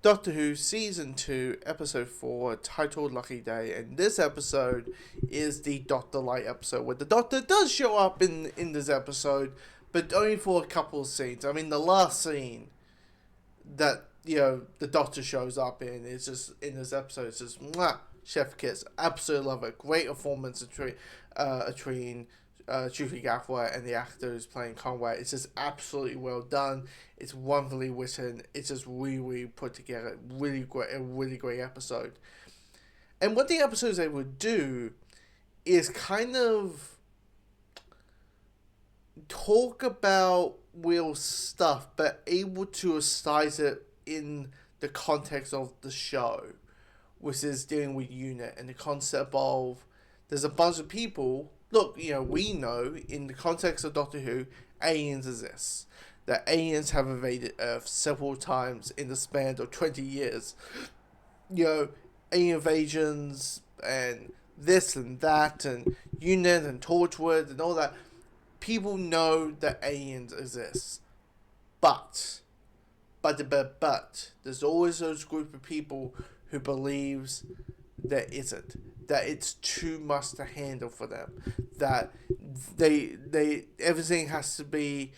Doctor Who Season 2, Episode 4, titled Lucky Day, and this episode is the Dr. Light episode, where the Doctor does show up in this episode, but only for a couple of scenes. I mean, the last scene that, the Doctor shows up in is just, in this episode, it's just, mwah, chef kiss. Absolutely love it. Great performance between Judy Gaffler and the actor who's playing Conway. It's just absolutely well done. It's wonderfully written. It's just really put together. Really great, a really great episode. And what the episodes they would do is kind of talk about real stuff, but able to size it in the context of the show, which is dealing with UNIT and the concept of there's a bunch of people. Look, we know in the context of Doctor Who, aliens exist. That aliens have invaded Earth several times in the span of 20 years. Alien invasions and this and that and UNIT and Torchwood and all that. People know that aliens exist. But, there's always those group of people who believes there isn't. That it's too much to handle for them. That they everything has to be,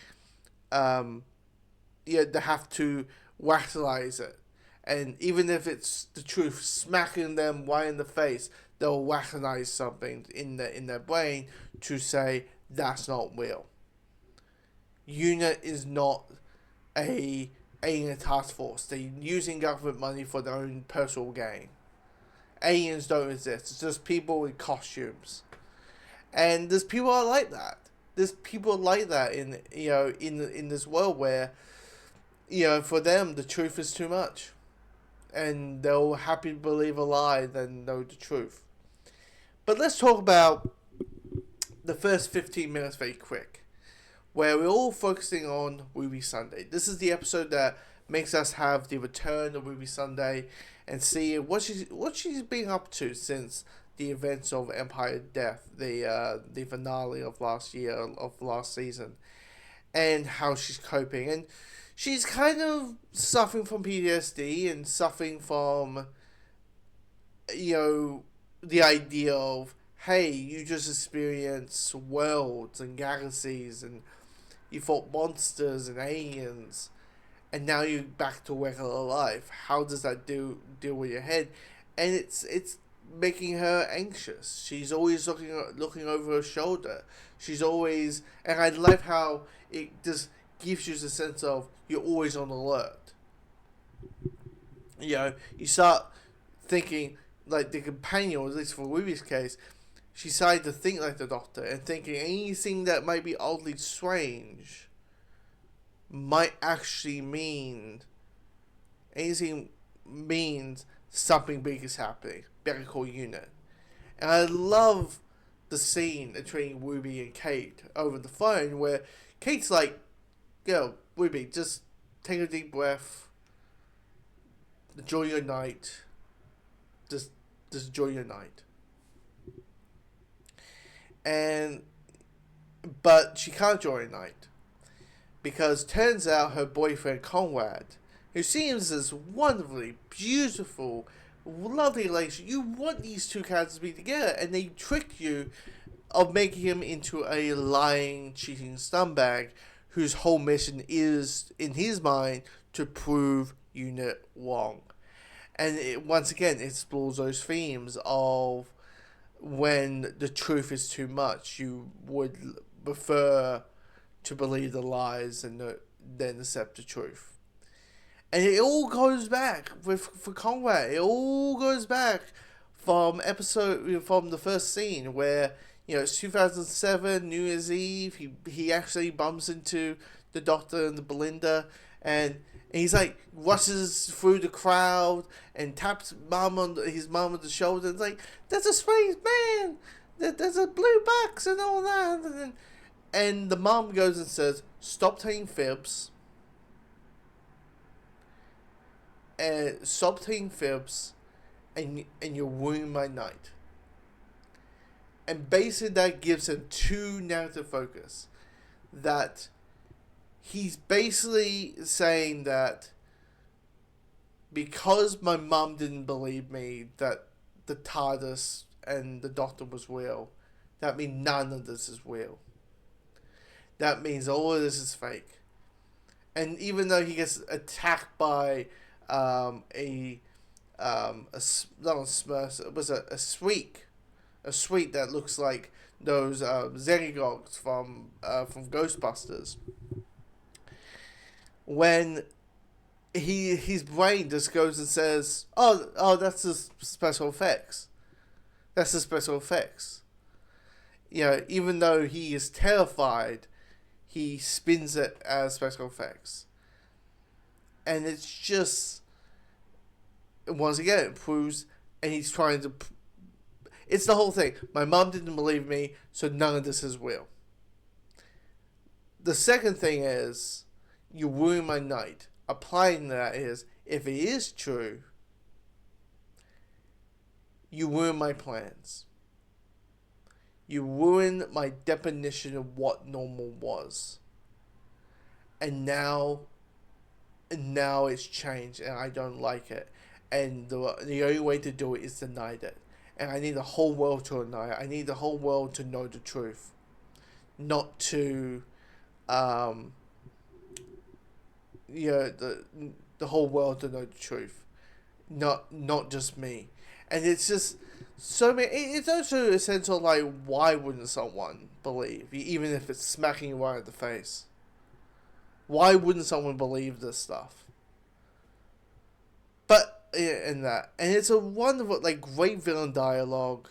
they have to rationalize it. And even if it's the truth smacking them right in the face, they'll rationalize something in their brain to say that's not real. UNIT is not a alien task force. They're using government money for their own personal gain. Aliens don't exist. It's just people in costumes, and there's people like that. There's people like that in this world where for them the truth is too much, and they'll happy to believe a lie than know the truth. But let's talk about the first 15 minutes very quick, where we're all focusing on Ruby Sunday. This is the episode that makes us have the return of Ruby Sunday and see what she's been up to since the events of Empire Death, the finale of last season, and how she's coping. And she's kind of suffering from PTSD and suffering from the idea of, hey, you just experienced worlds and galaxies and you fought monsters and aliens, and now you're back to regular life. How does that deal with your head? And it's making her anxious. She's always looking over her shoulder. She's always, and I love how it just gives you the sense of you're always on alert. You start thinking like the companion, or at least for Ruby's case, she started to think like the Doctor and thinking anything that might be oddly strange might actually means something big is happening. Better call UNIT. And I love the scene between Ruby and Kate over the phone where Kate's like, Ruby, just take a deep breath. Enjoy your night. Just enjoy your night. But she can't enjoy her night, because turns out her boyfriend Conrad, who seems as wonderfully beautiful, lovely lady, you want these two characters to be together, and they trick you of making him into a lying, cheating scumbag whose whole mission is, in his mind, to prove UNIT wrong. And it once again explores those themes of when the truth is too much, you would prefer to believe the lies and then accept the truth. And it all goes back for Conrad. It all goes back from the first scene where it's 2007 New Year's Eve. He actually bumps into the Doctor and the Belinda, and he's like rushes through the crowd and taps his mom on the shoulder. And it's like, there's a strange man. There's a blue box and all that. And the mom goes and says, "Stop telling fibs. And stop telling fibs, and you'll ruin my night." And basically that gives him two narrative focus. That he's basically saying that because my mum didn't believe me that the TARDIS and the Doctor was real, that means none of this is real. That means all of this is fake. And even though he gets attacked by not a Smurf, it was a sweet that looks like those Xenogogs from Ghostbusters. When his brain just goes and says, "Oh, that's the special effects. That's the special effects." You know, even though he is terrified, he spins it as special effects, and it's just once again it proves, and he's trying to. It's the whole thing. My mom didn't believe me, so none of this is real. The second thing is, you ruin my night. Applying that is, if it is true, you ruin my plans. You ruin my definition of what normal was. And now it's changed, and I don't like it. And the only way to do it is deny it. And I need the whole world to deny it. I need the whole world to know the truth. Not to, the whole world to know the truth. Not just me. And it's just so many. It's also essential, like, why wouldn't someone believe, even if it's smacking you right in the face? Why wouldn't someone believe this stuff? But and it's a wonderful, like, great villain dialogue.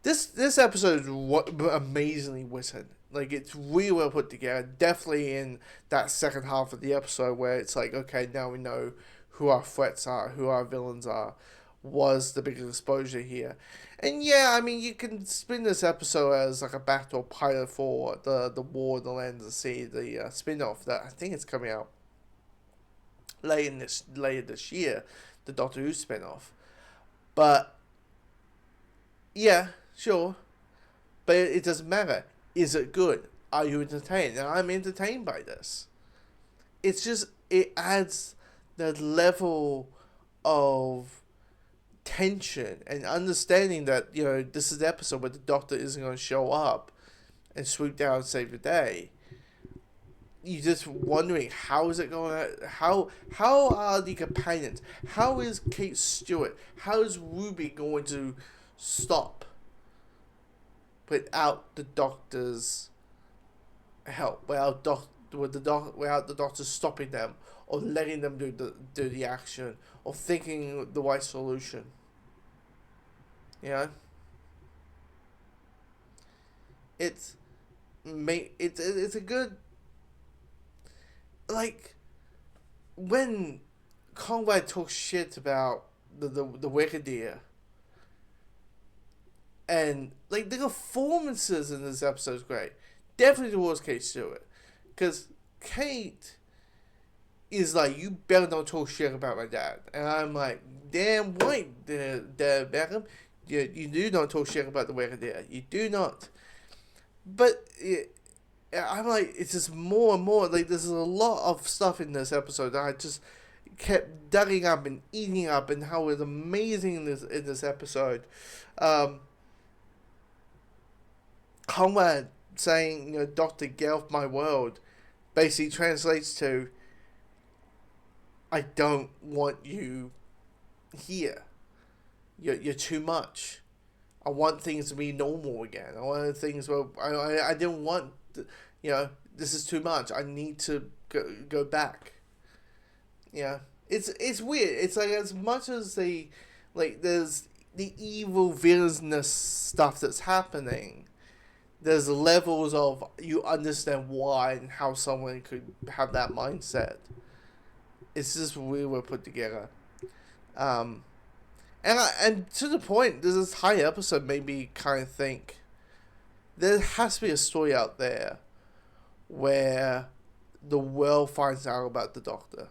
This episode is amazingly written. Like, it's really well put together. Definitely in that second half of the episode where it's like, okay, now we know who our threats are, who our villains are, was the biggest exposure here. And yeah, I mean, you can spin this episode as like a backdoor pilot for the War of the Land of the Sea, the spin-off that I think it's coming out later this year, the Doctor Who spin-off. But yeah, sure. But it doesn't matter. Is it good? Are you entertained? And I'm entertained by this. It's just, it adds the level of tension and understanding that, you know, this is the episode where the Doctor isn't going to show up and swoop down and save the day. You're just wondering, how is it going to, how are the companions, how is Kate Stewart, how is Ruby going to stop without the Doctor's help, without the Doctor stopping them, or letting them do the action, or thinking the right solution. You know? It's a good, like, when Conrad talks shit about the Wicked, and like the performances in this episode is great. Definitely towards Kate Stewart, because Kate is like, you better not talk shit about my dad, and I'm like, damn right, Dad Beckham, you do not talk shit about the Wicked. You do not. But I'm like, it's just more and more, like, there's a lot of stuff in this episode that I just kept digging up and eating up, and how it's amazing in this episode. Conrad saying, you know, Doctor, get off my world, basically translates to, I don't want you here. You're too much. I want things to be normal again. I want things where I didn't want, you know, this is too much. I need to go back. Yeah, it's weird. It's like, as much as there's the evil villainous stuff that's happening, there's levels of, you understand why and how someone could have that mindset. It's just really well put together. And to the point, this entire episode made me kind of think, there has to be a story out there where the world finds out about the Doctor.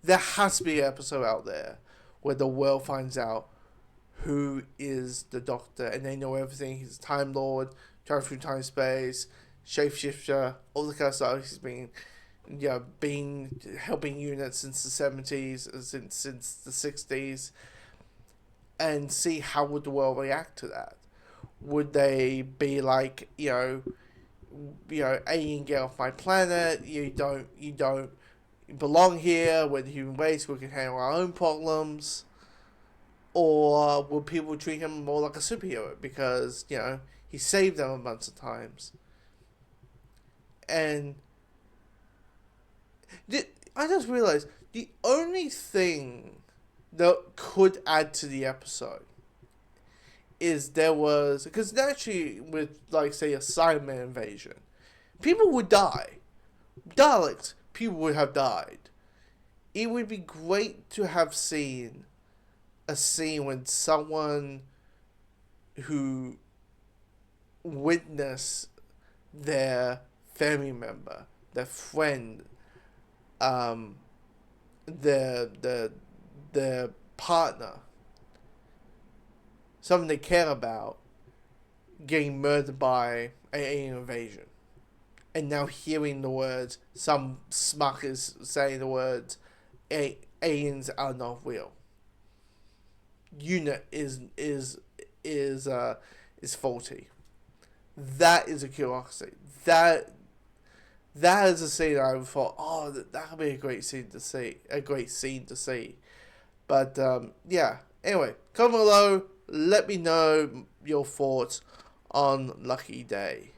There has to be an episode out there where the world finds out who is the Doctor, and they know everything. He's a Time Lord, travel through time space, shapeshifter, all the kind of stuff he's been you know, been helping units since the 70s, since the 60s, and see how would the world react to that. Would they be like, alien, get off my planet. You don't belong here. We're the human race. We can handle our own problems. Or will people treat him more like a superhero because he saved them a bunch of times? And I just realized the only thing that could add to the episode is there was, because naturally with, like, say, a Cyberman invasion, people would die. Daleks, people would have died. It would be great to have seen a scene when someone who witnessed their family member, their friend, their partner, something they care about, getting murdered by an alien invasion. And now hearing the words, some smuck is saying the words, aliens are not real. Unit is faulty. That is a curiosity. That is a scene that I thought, oh, that would be a great scene to see. A great scene to see. But yeah. Anyway, comment below. Let me know your thoughts on Lucky Day.